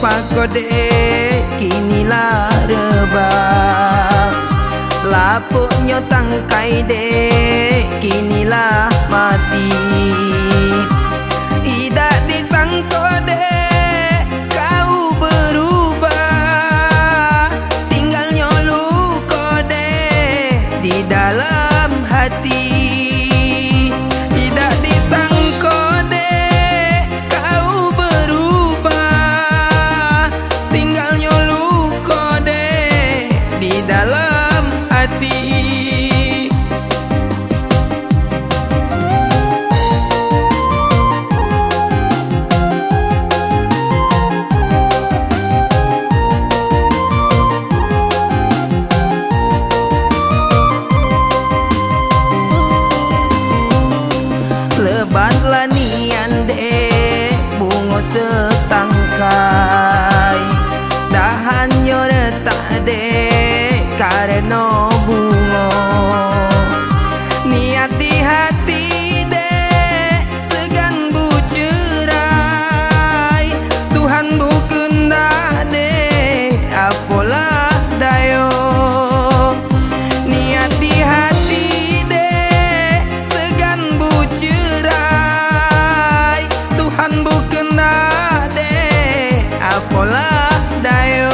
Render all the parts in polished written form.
pakode kinilah rebah, lapuknya tangkai dek kinilah mati. Tidak disangka dek kau berubah, tinggalnya luka dek di dalam hati. Tidak disangka dek kau berubah, tinggalnya luka dek di dalam hati. Lebatlah nian dek bunga setangkai, dahannya retak dek karena bunga. Niati hati dek segan bucerai, Tuhan bukan dah dek apalah dayo. Niati hati dek segan bucerai, Tuhan bukan dah dek apalah dayo.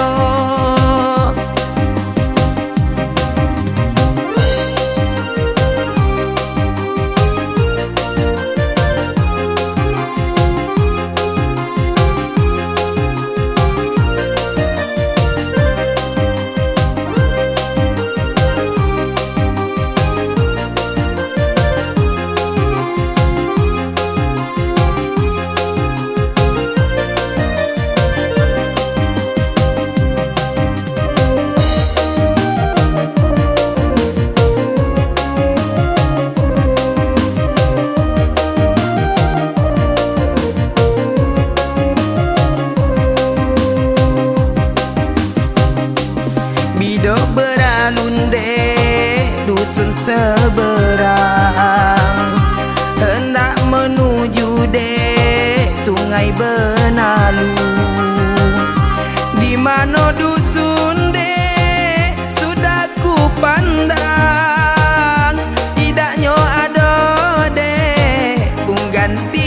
Bidok beralun dek dusun seberang, hendak menuju dek sungai Benalu. Di mana dusun dek sudah ku pandang, tidaknya ada dek pengganti